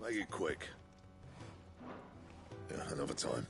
Make it quick. Yeah, another time.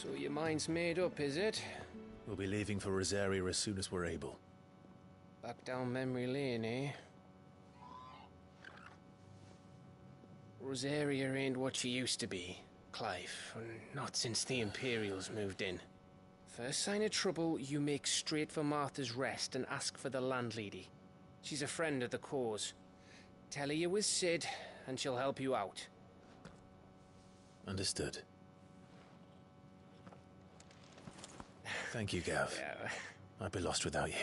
So your mind's made up, is it? We'll be leaving for Rosaria as soon as we're able. Back down memory lane, eh? Rosaria ain't what she used to be, Clive. Not since the Imperials moved in. First sign of trouble, you make straight for Martha's Rest and ask for the landlady. She's a friend of the cause. Tell her you was Sid, and she'll help you out. Understood. Thank you, Gav. Yeah. I'd be lost without you.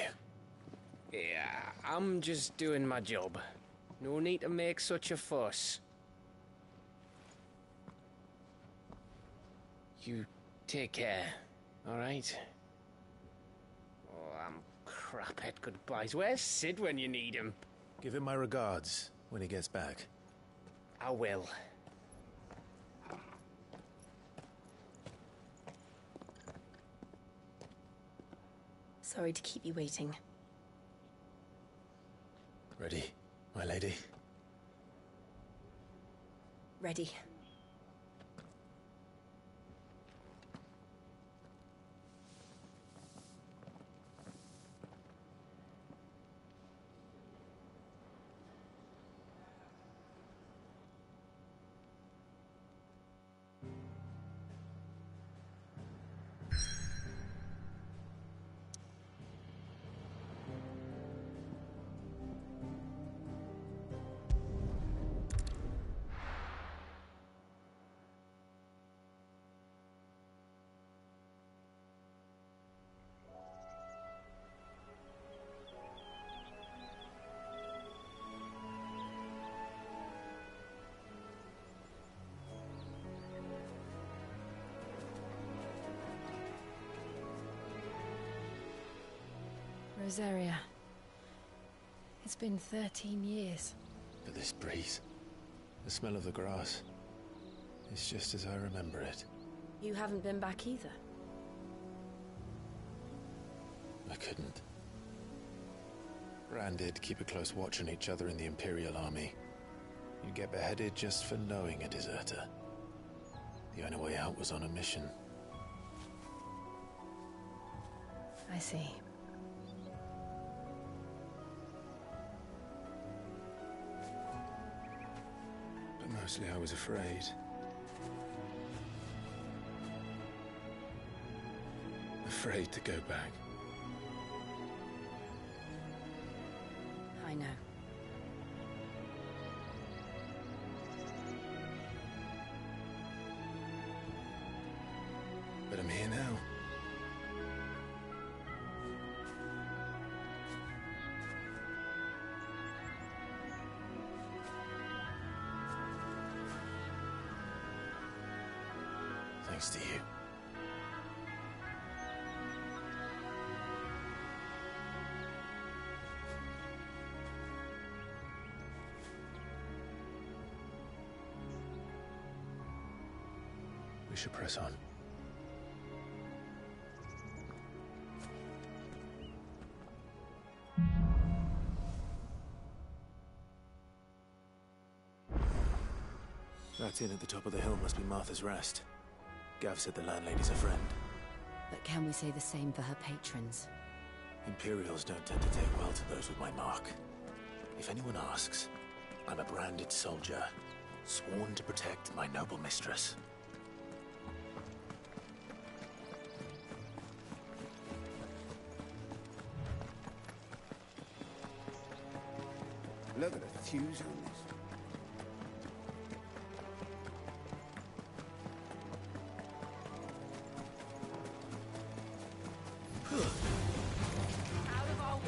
Yeah, I'm just doing my job. No need to make such a fuss. You take care, alright? Oh, I'm crap at goodbyes. Where's Sid when you need him? Give him my regards when he gets back. I will. Sorry to keep you waiting. Ready, my lady? Ready. Rosaria. It's been 13 years. But this breeze, the smell of the grass, it's just as I remember it. You haven't been back either. I couldn't. Rand did keep a close watch on each other in the Imperial Army. You'd get beheaded just for knowing a deserter. The only way out was on a mission. I see. But mostly I was afraid. Afraid to go back. I know. But I'm here now. Thanks to you. should press on. That inn at the top of the hill must be Martha's Rest. Gav said the landlady's a friend. But can we say the same for her patrons? Imperials don't tend to take well to those with my mark. If anyone asks, I'm a branded soldier, sworn to protect my noble mistress. Look at the fuse on this.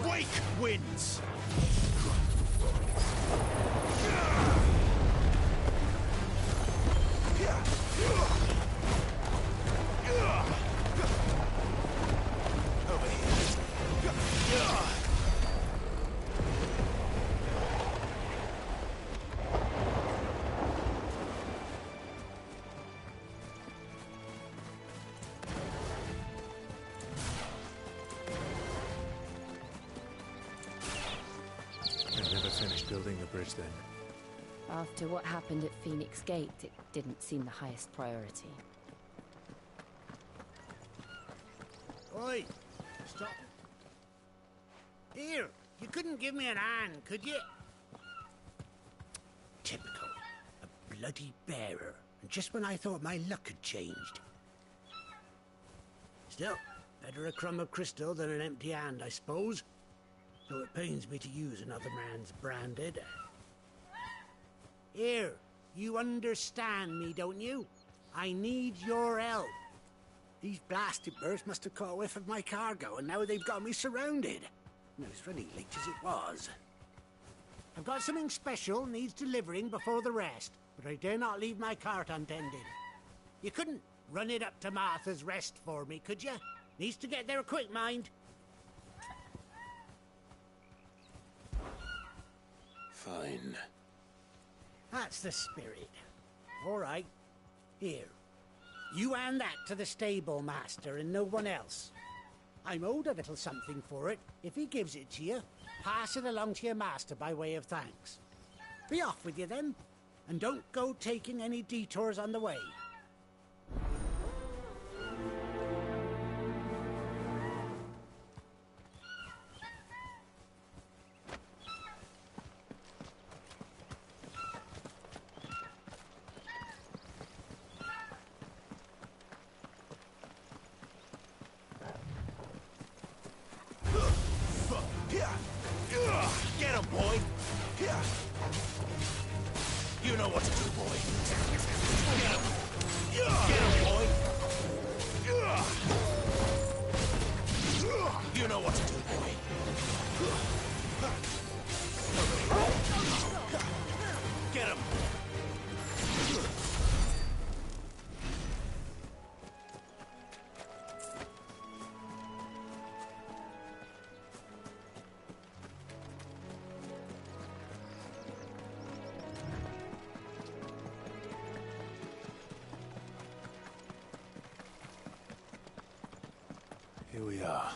Wake winds! Finished building the bridge then. After what happened at Phoenix Gate, it didn't seem the highest priority. Oi! Stop. Here, you couldn't give me an hand, could you? Typical. A bloody bearer. And just when I thought my luck had changed. Still, better a crumb of crystal than an empty hand, I suppose. Though it pains me to use another man's branded. Here, you understand me, don't you? I need your help. These blasted birds must have caught a whiff of my cargo, and now they've got me surrounded. No, it's running late as it was. I've got something special needs delivering before the rest, but I dare not leave my cart untended. You couldn't run it up to Martha's Rest for me, could you? Needs to get there quick, mind. Fine. That's the spirit. All right. Here. You hand that to the stable master and no one else. I'm owed a little something for it. If he gives it to you, pass it along to your master by way of thanks. Be off with you then, and don't go taking any detours on the way. Get him, boy! You know what to do, boy. Get him! Get him, boy! You know what to do, boy. Get him! Here we are.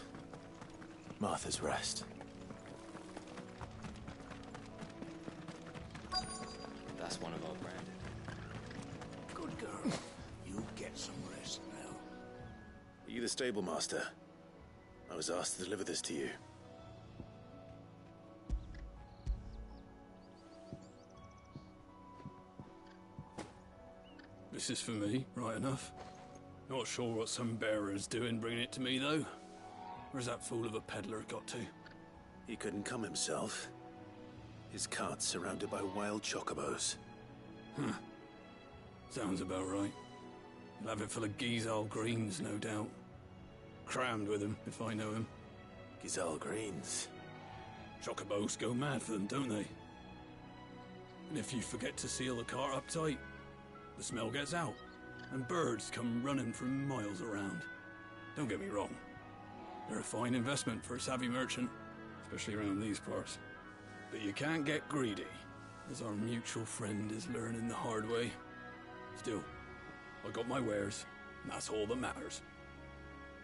Martha's Rest. That's one of our branded. Good girl. You get some rest now. Are you the stable master? I was asked to deliver this to you. This is for me, right enough. Not sure what some bearer's doing bringing it to me, though. Where's that fool of a peddler got to? He couldn't come himself. His cart's surrounded by wild chocobos. Sounds about right. He'll have it full of Gizal greens, no doubt. Crammed with him, if I know him. Gizal greens. Chocobos go mad for them, don't they? And if you forget to seal the cart up tight, the smell gets out, and birds come running from miles around. Don't get me wrong. They're a fine investment for a savvy merchant, especially around these parts. But you can't get greedy, as our mutual friend is learning the hard way. Still, I got my wares, and that's all that matters.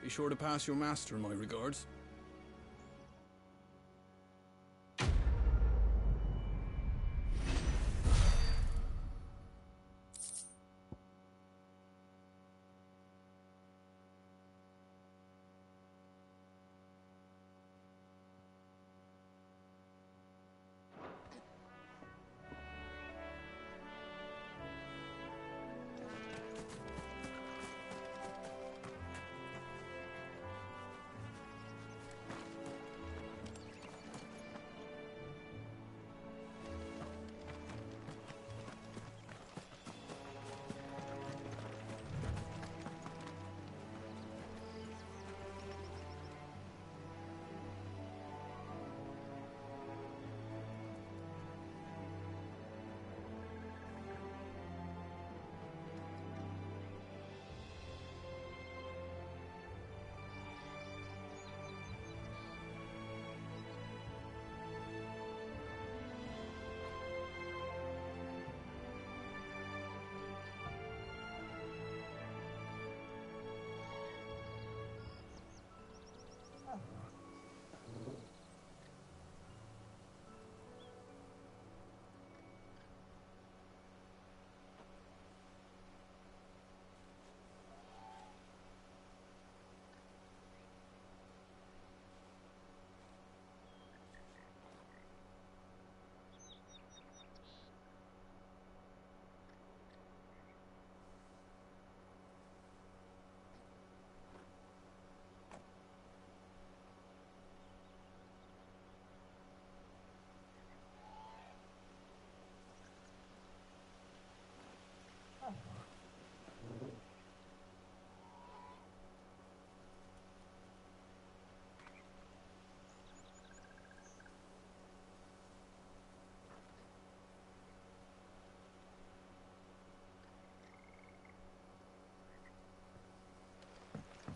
Be sure to pass your master my regards.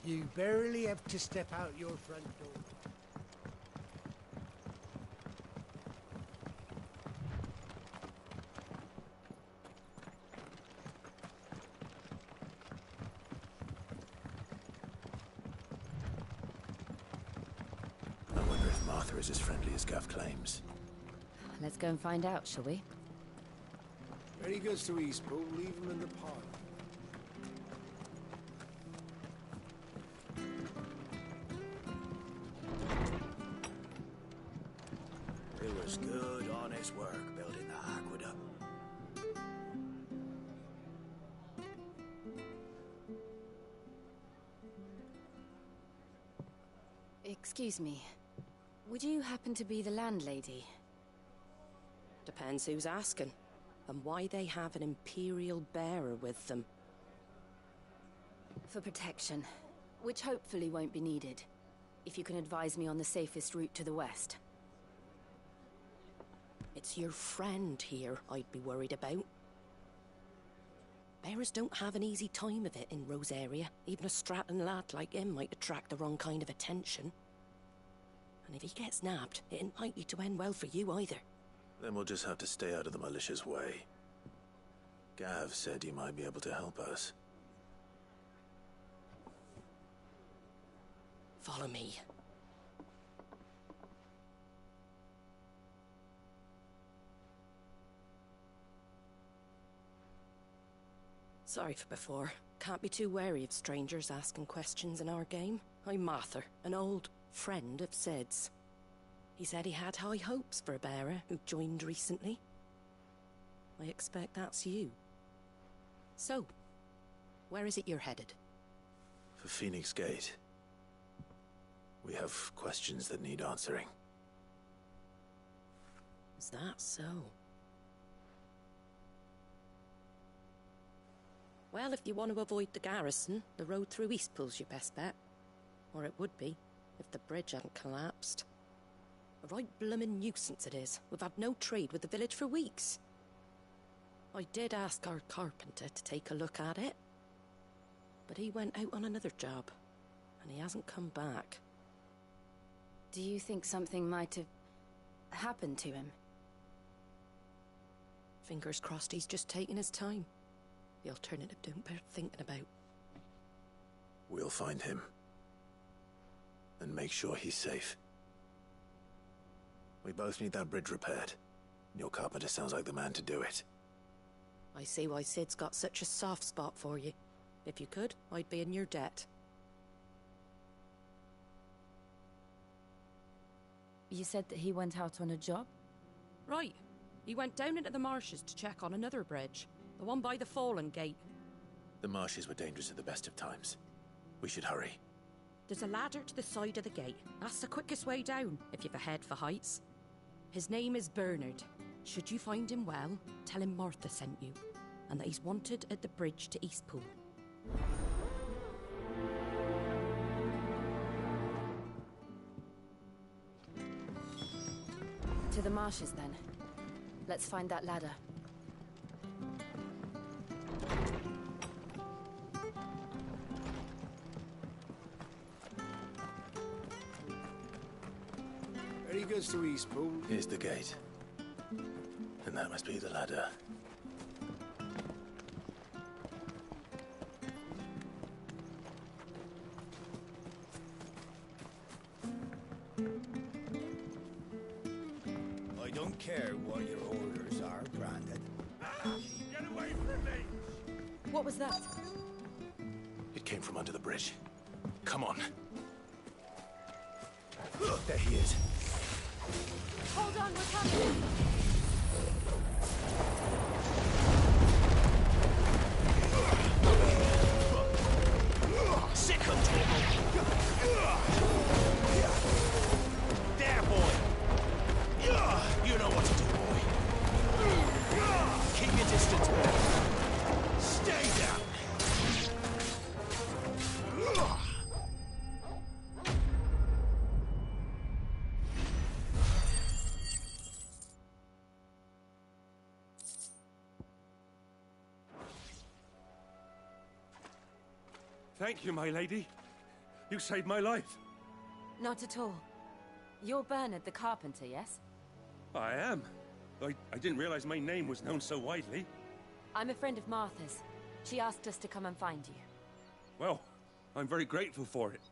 You barely have to step out your front door. I wonder if Martha is as friendly as Gav claims. Let's go and find out, shall we? When he goes to Eastpool, leave him in the pile. It was good, honest work building that aqueduct. Excuse me. Would you happen to be the landlady? Depends who's asking, and why they have an Imperial bearer with them. For protection, which hopefully won't be needed. If you can advise me on the safest route to the west. It's your friend here I'd be worried about. Bearers don't have an easy time of it in Rose area. Even a Stratton lad like him might attract the wrong kind of attention. And if he gets nabbed, it ain't likely to end well for you either. Then we'll just have to stay out of the malicious way. Gav said he might be able to help us. Follow me. Sorry for before. Can't be too wary of strangers asking questions in our game. I'm Martha, an old friend of Sid's. He said he had high hopes for a bearer who joined recently. I expect that's you. So, where is it you're headed? For Phoenix Gate. We have questions that need answering. Is that so? Well, if you want to avoid the garrison, the road through Eastpool's your best bet. Or it would be, if the bridge hadn't collapsed. A right bloomin' nuisance it is. We've had no trade with the village for weeks. I did ask our carpenter to take a look at it. But he went out on another job, and he hasn't come back. Do you think something might have happened to him? Fingers crossed he's just taking his time. The alternative don't bear thinking about. We'll find him. And make sure he's safe. We both need that bridge repaired. Your carpenter sounds like the man to do it. I see why Sid's got such a soft spot for you. If you could, I'd be in your debt. You said that he went out on a job? Right. He went down into the marshes to check on another bridge. The one by the Fallen Gate. The marshes were dangerous at the best of times. We should hurry. There's a ladder to the side of the gate. That's the quickest way down, if you've a head for heights. His name is Bernard. Should you find him well, tell him Martha sent you, and that he's wanted at the bridge to Eastpool. To the marshes, then. Let's find that ladder. Ready goods to Eastpool. Here's the gate. And that must be the ladder. I don't care what your orders are, Grandad. Get away from me! What was that? It came from under the bridge. Come on. There he is. Hold on, we're coming! Second there, boy! You know what to do, boy. Keep your distance, boy. Stay down! Thank you, my lady. You saved my life. Not at all. You're Bernard the carpenter, yes? I am. I didn't realize my name was known so widely. I'm a friend of Martha's. She asked us to come and find you. Well, I'm very grateful for it.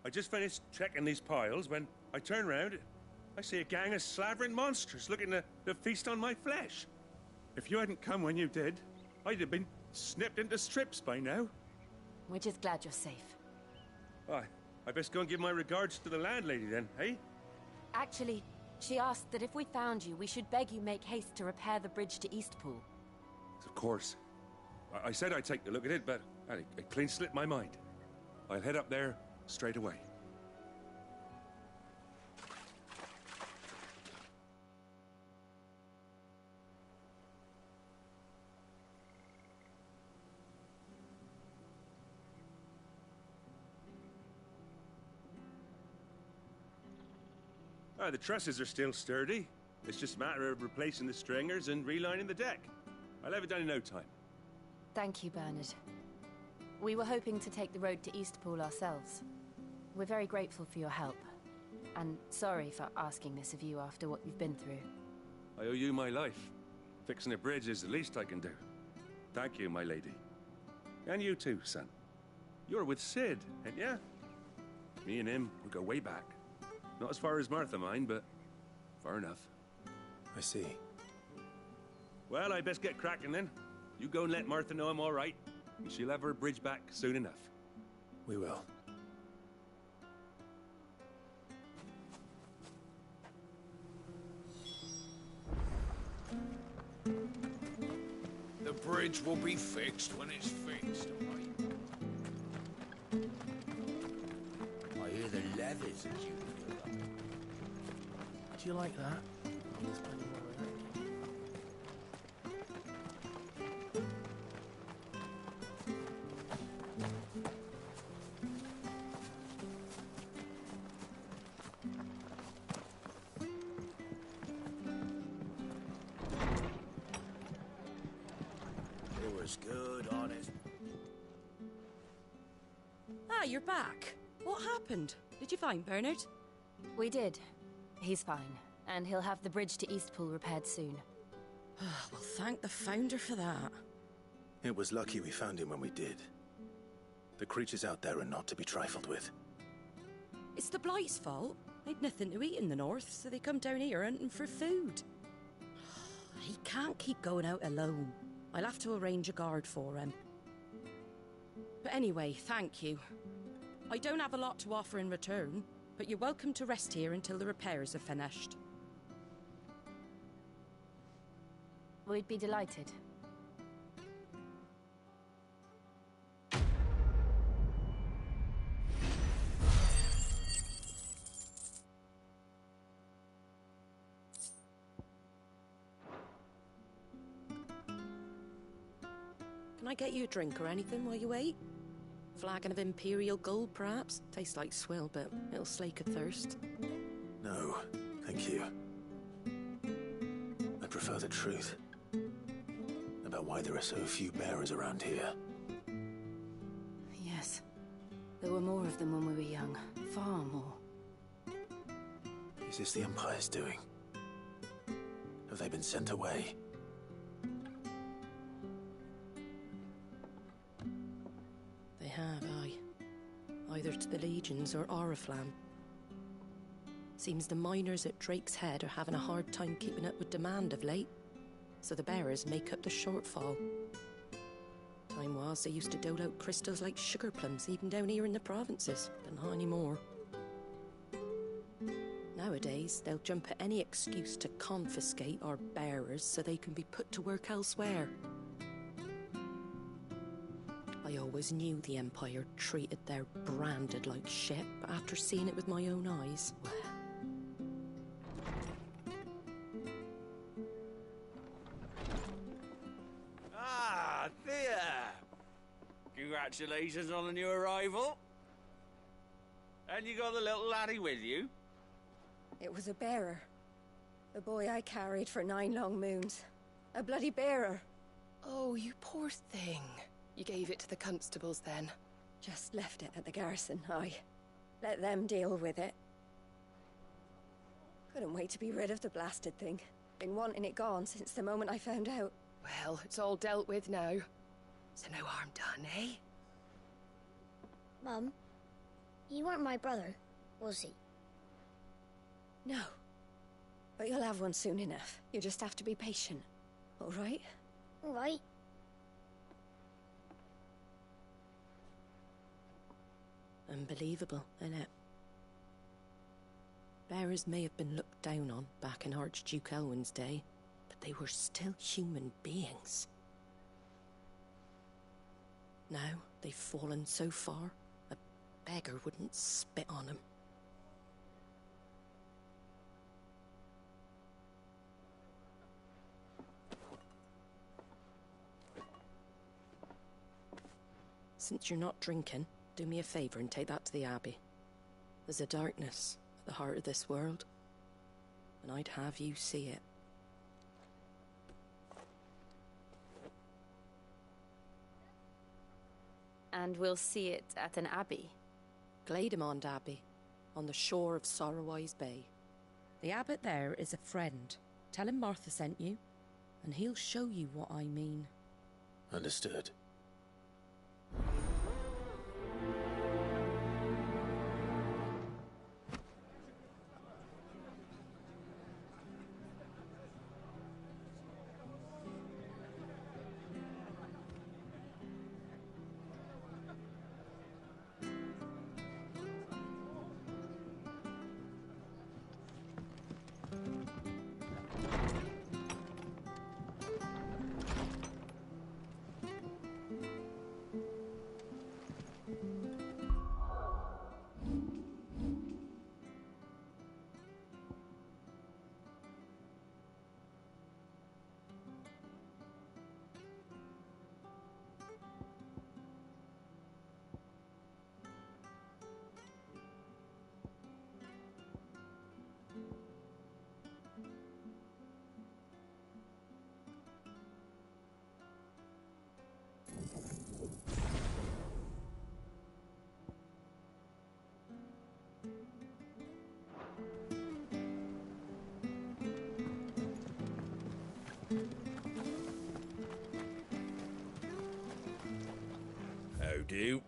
I just finished checking these piles when I turn around. I see a gang of slavering monsters looking to feast on my flesh. If you hadn't come when you did, I'd have been snipped into strips by now. We're just glad you're safe. I best go and give my regards to the landlady then, eh? Actually, she asked that if we found you, we should beg you make haste to repair the bridge to Eastpool. Of course. I said I'd take a look at it, but it clean slipped my mind. I'll head up there straight away. The trusses are still sturdy. It's just a matter of replacing the stringers and relining the deck. I'll have it done in no time. Thank you, Bernard. We were hoping to take the road to Eastpool ourselves. We're very grateful for your help. And sorry for asking this of you after what you've been through. I owe you my life. Fixing a bridge is the least I can do. Thank you, my lady. And you too, son. You're with Sid, ain't ya? Me and him, we go way back. Not as far as Martha, mind, but far enough. I see. Well, I best get cracking then. You go and let Martha know I'm all right, and she'll have her bridge back soon enough. We will. The bridge will be fixed when it's fixed, all right? I hear the leathers as you feel up. Do you like that? There's plenty more where It was good, honest. Ah, you're back. What happened? Did you find Bernard? We did. He's fine, and he'll have the bridge to Eastpool repaired soon. Well, thank the Founder for that. It was lucky we found him when we did. The creatures out there are not to be trifled with. It's the Blight's fault. They'd nothing to eat in the north, so they come down here hunting for food. He can't keep going out alone. I'll have to arrange a guard for him. But anyway, thank you. I don't have a lot to offer in return, but you're welcome to rest here until the repairs are finished. We'd be delighted. Can I get you a drink or anything while you wait? Flagon of Imperial Gold, perhaps? Tastes like swill, but it'll slake a thirst. No, thank you. I prefer the truth. About why there are so few bearers around here. Yes. There were more of them when we were young. Far more. Is this the Empire's doing? Have they been sent away? They have, aye. Either to the Legions or Oriflamme. Seems the miners at Drake's Head are having a hard time keeping up with demand of late, so the bearers make up the shortfall. Time was they used to dole out crystals like sugar plums even down here in the provinces, but not anymore. Nowadays, they'll jump at any excuse to confiscate our bearers so they can be put to work elsewhere. I always knew the Empire treated their branded like shit, but after seeing it with my own eyes, well... Ah, Thea! Congratulations on the new arrival. And you got the little laddie with you? It was a bearer. The boy I carried for 9 long moons. A bloody bearer. Oh, you poor thing. You gave it to the constables then? Just left it at the garrison, I let them deal with it. Couldn't wait to be rid of the blasted thing. Been wanting it gone since the moment I found out. Well, it's all dealt with now. So no harm done, eh? Mum, he weren't my brother, was he? No. But you'll have one soon enough. You just have to be patient. All right? All right. Unbelievable, innit? Bearers may have been looked down on back in Archduke Elwin's day, but they were still human beings. Now, they've fallen so far, a beggar wouldn't spit on them. Since you're not drinking, do me a favor and take that to the Abbey. There's a darkness at the heart of this world, and I'd have you see it. And we'll see it at an abbey? Glademond Abbey, on the shore of Sorrowwise Bay. The abbot there is a friend. Tell him Martha sent you, and he'll show you what I mean. Understood. do.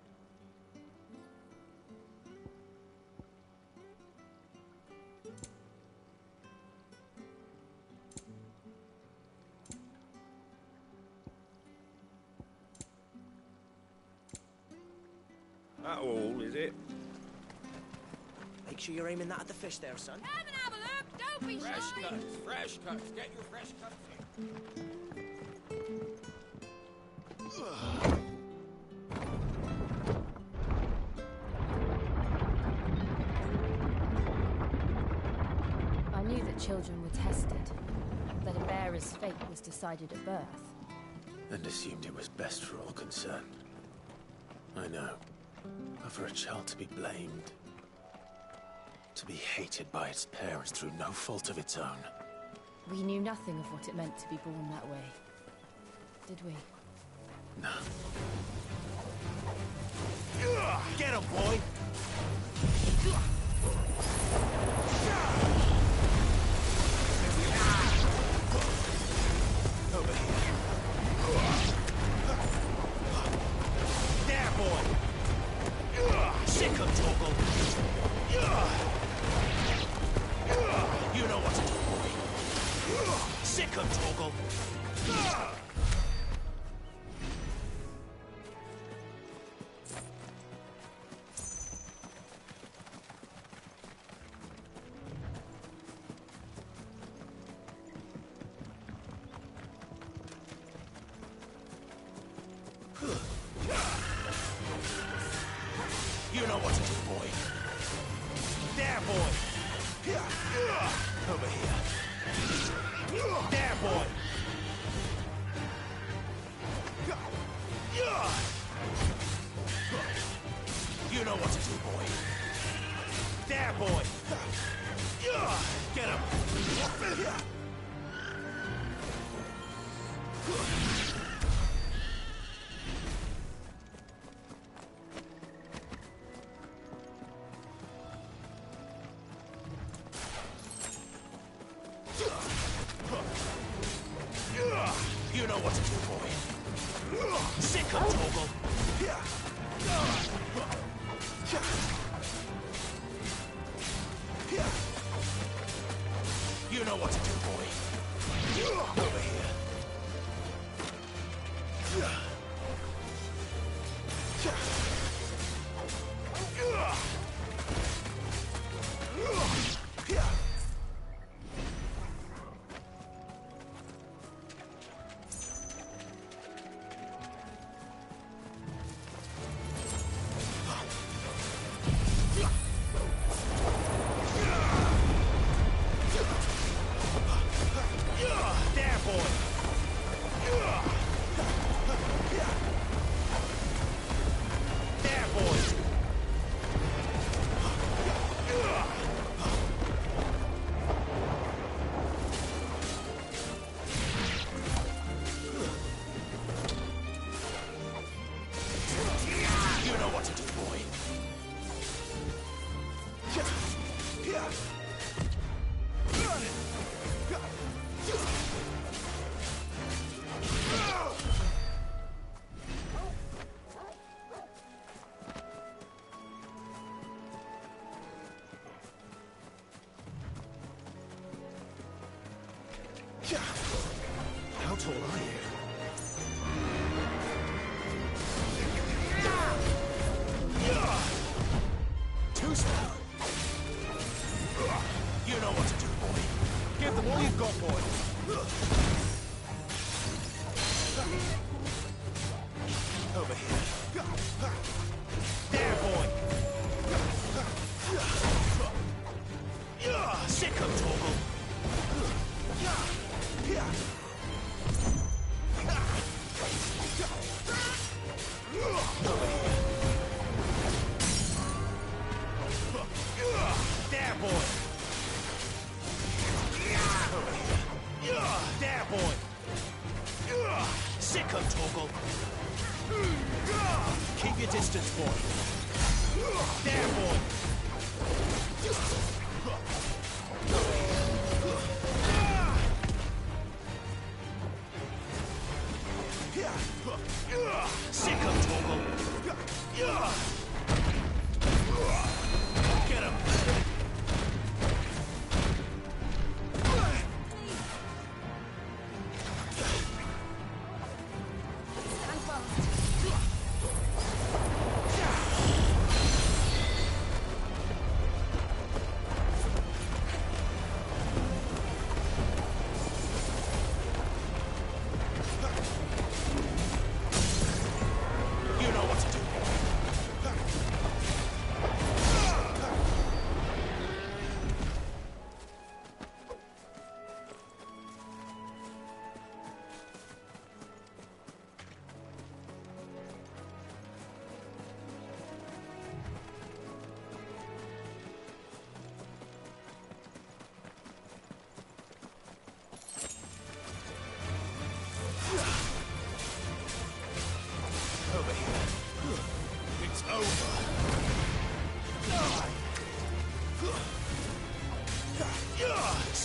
That all, is it? Make sure you're aiming that at the fish there, son. Come and have a look, don't be Fresh shy. cuts, fresh cuts. Get your fresh cuts in. I knew that children were tested, that a bearer's fate was decided at birth. And assumed it was best for all concerned. I know. But for a child to be blamed, to be hated by its parents through no fault of its own. We knew nothing of what it meant to be born that way. Did we? No. Get him, boy! Over here. There, boy! Sick him, Torgal! You know what to do, boy! Sick him, Torgal! You know what to do, boy. There, boy. Over here. There, boy. You know what to do, boy. There, boy. Get him. You know what to do, boy. Sick him, Torgal. You know what to do, boy. Over here. How tall are you? Too small. You know what to do, boy. Give them all you've got, boy. Over here. There, boy. Sick him, Torgal. There, boy. There, boy. Sick him, Torgal. Keep your distance, boy. There, boy. Sick him, Torgal.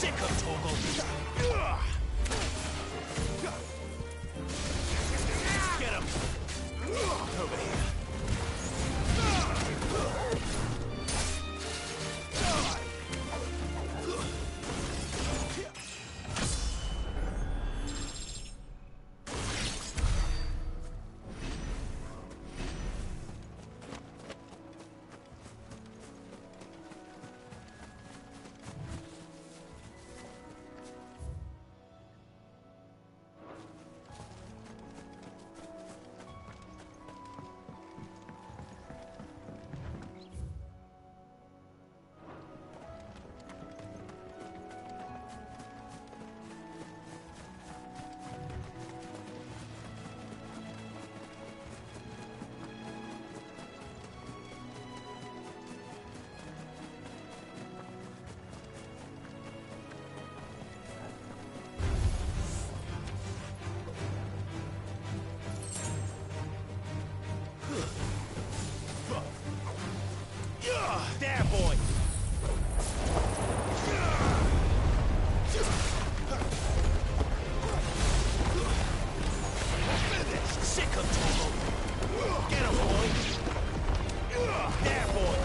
Sick of Torgal. Get him! Over here. There, boy! Sick of Torgal! Get him, boy! There, boy!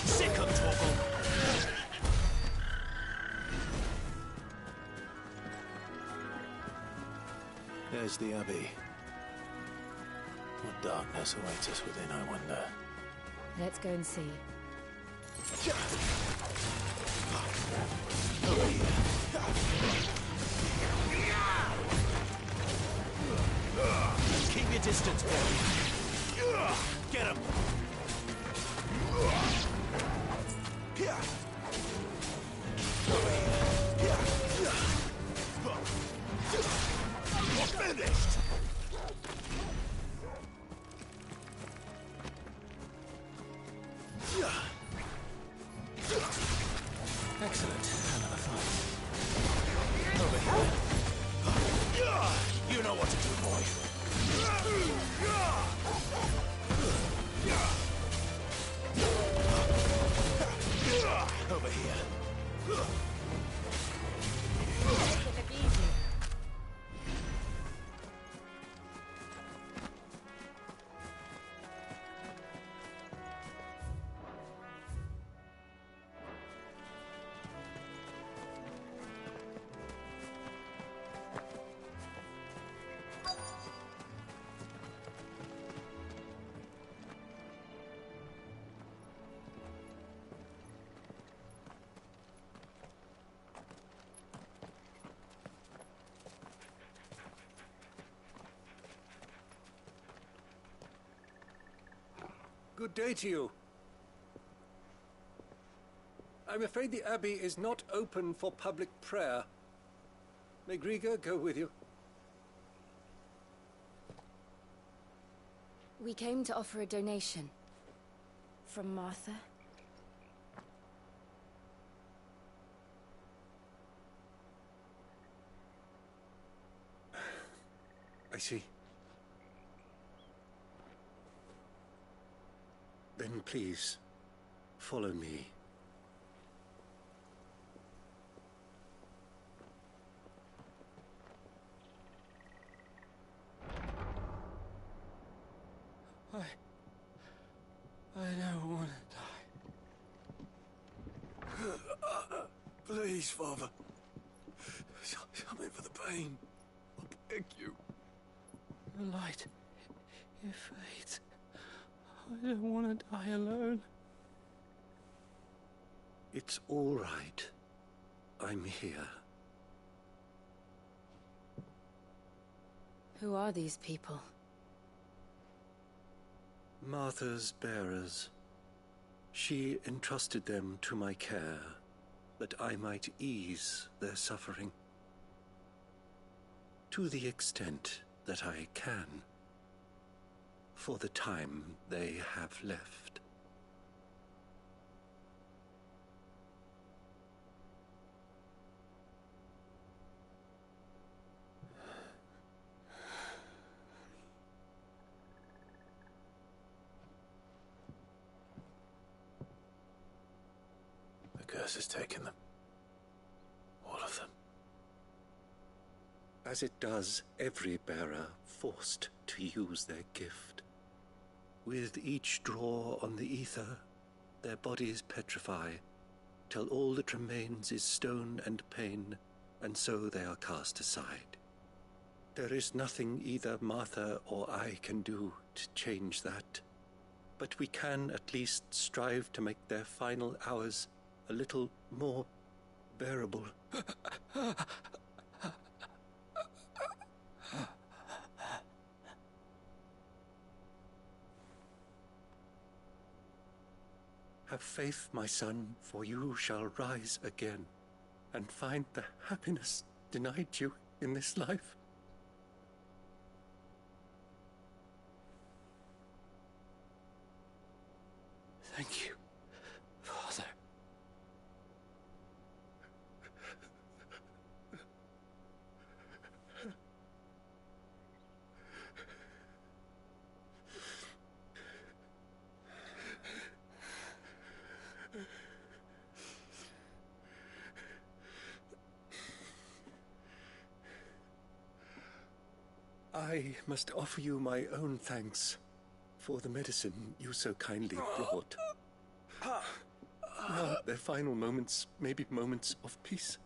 Sick of Torgal! There's the Abbey. What darkness awaits us within, I wonder. Let's go and see. Over here. Keep your distance, boy. Get him! You're finished! Excellent. Another fight. Over here. You know what to do, boy. Over here. Good day to you. I'm afraid the Abbey is not open for public prayer. May Griga go with you? We came to offer a donation. From Martha. I see. Then please, follow me. I don't want to die. Please, Father. Something for the pain. I beg you. The light, it fades. I don't want to die alone. It's all right. I'm here. Who are these people? Martha's bearers. She entrusted them to my care, that I might ease their suffering. To the extent that I can for the time they have left. The curse has taken them. All of them. As it does every bearer forced to use their gift. With each draw on the ether, their bodies petrify, till all that remains is stone and pain, and so they are cast aside. There is nothing either Martha or I can do to change that, but we can at least strive to make their final hours a little more bearable. Have faith, my son, for you shall rise again and find the happiness denied you in this life. Thank you, Father. I must offer you my own thanks for the medicine you so kindly brought. Now, their final moments may be moments of peace.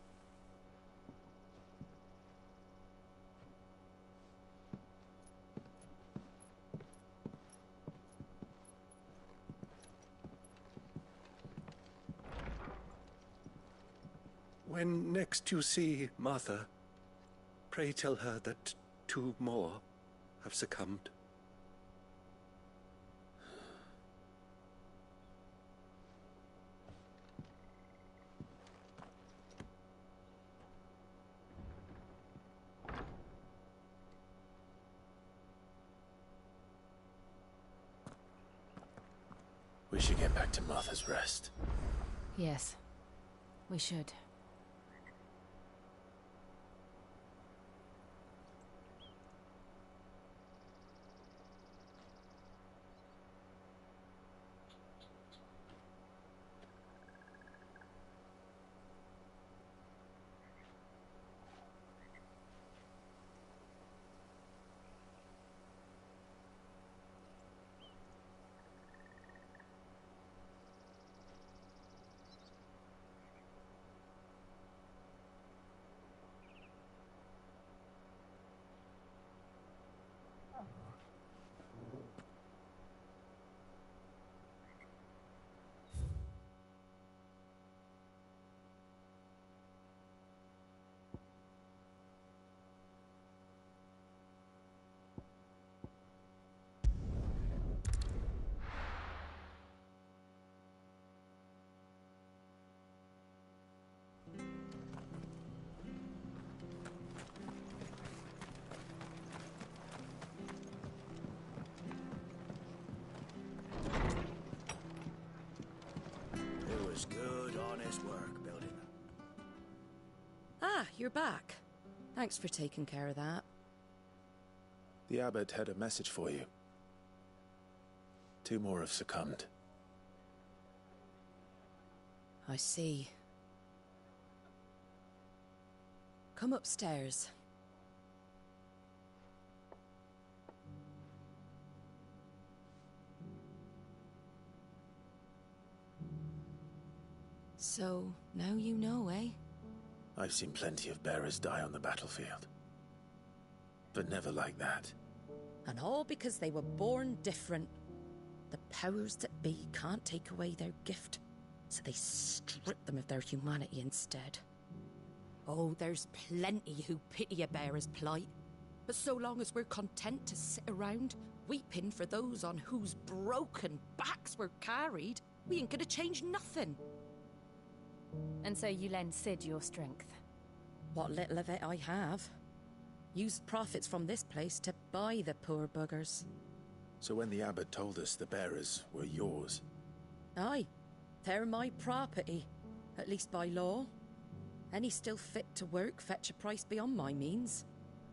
When next you see Martha, pray tell her that 2 more have succumbed. We should get back to Martha's Rest. Yes, we should. It was good, honest work building them. Ah, you're back. Thanks for taking care of that. The abbot had a message for you. 2 more have succumbed. I see. Come upstairs. So, now you know, eh? I've seen plenty of bearers die on the battlefield. But never like that. And all because they were born different. The powers that be can't take away their gift, so they strip them of their humanity instead. Oh, there's plenty who pity a bearer's plight. But so long as we're content to sit around, weeping for those on whose broken backs we're carried, we ain't gonna change nothing. And so you lend Sid your strength? What little of it I have. Used profits from this place to buy the poor buggers. So when the abbot told us the bearers were yours... Aye, they're my property, at least by law. Any still fit to work fetch a price beyond my means.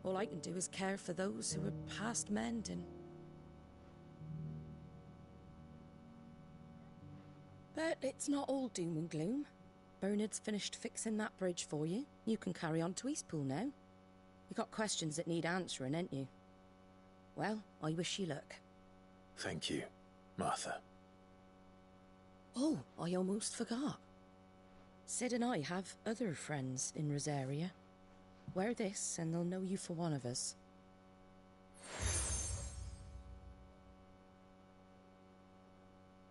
All I can do is care for those who are past mending. But it's not all doom and gloom. Bernard's finished fixing that bridge for you. You can carry on to Eastpool now. You got questions that need answering, ain't you? Well, I wish you luck. Thank you, Martha. Oh, I almost forgot. Sid and I have other friends in Rosaria. Wear this and they'll know you for one of us.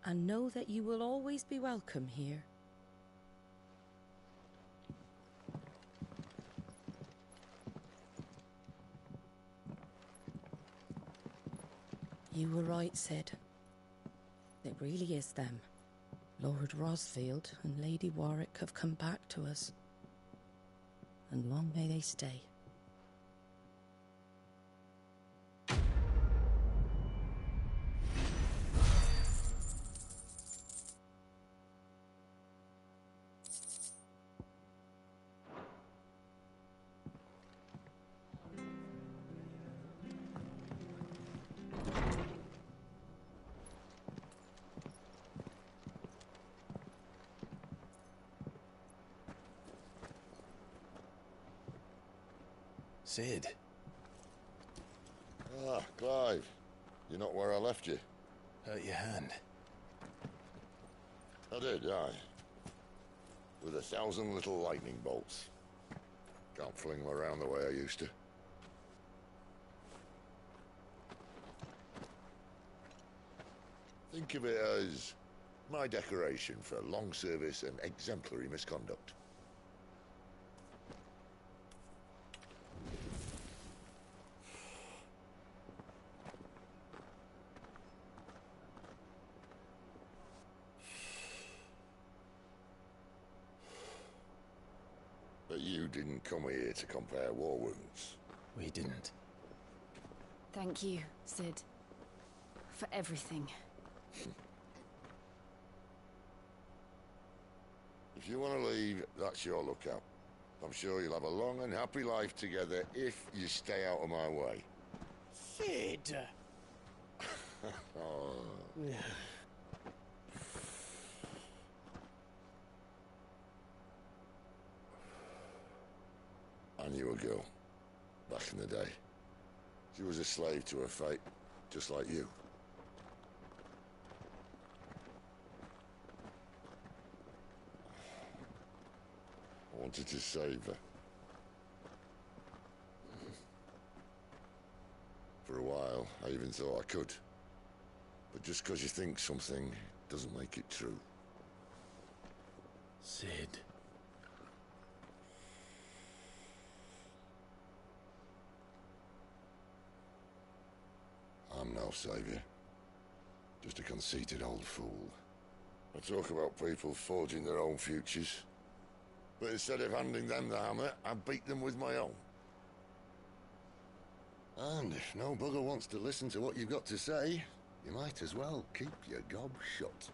And know that you will always be welcome here. You were right, Sid. It really is them. Lord Rosfield and Lady Warwick have come back to us. And long may they stay. Sid. Ah, Clive. You're not where I left you. Hurt your hand. I did, aye. With 1,000 little lightning bolts. Can't fling them around the way I used to. Think of it as my decoration for long service and exemplary misconduct. But you didn't come here to compare war wounds. We didn't. Thank you, Sid. For everything. If you want to leave, that's your lookout. I'm sure you'll have a long and happy life together if you stay out of my way. Sid! Oh. I knew a girl, back in the day. She was a slave to her fate, just like you. I wanted to save her. For a while, I even thought I could. But just because you think something doesn't make it true. Sid. I'm no savior. Just a conceited old fool. I talk about people forging their own futures. But instead of handing them the hammer, I beat them with my own. And if no bugger wants to listen to what you've got to say, you might as well keep your gob shut.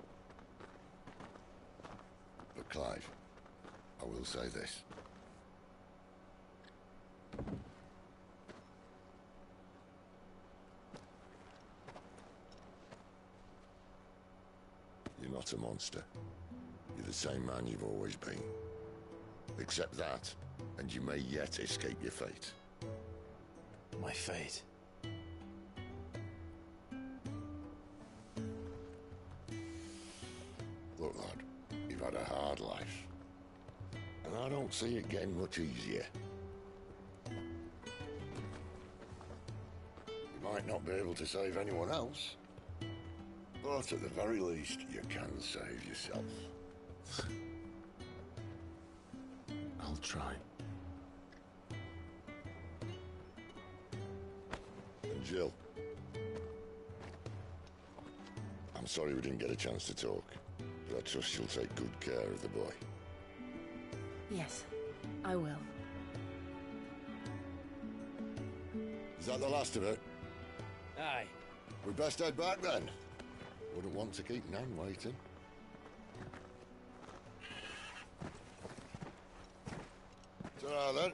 But Clive, I will say this. You're not a monster. You're the same man you've always been. Accept that, and you may yet escape your fate. My fate? Look, lad, you've had a hard life. And I don't see it getting much easier. You might not be able to save anyone else, but at the very least, you can save yourself. I'll try. And Jill, I'm sorry we didn't get a chance to talk, but I trust you'll take good care of the boy. Yes, I will. that the last of it? Aye. We best head back then. Wouldn't want to keep Nan waiting. Ta-ra then.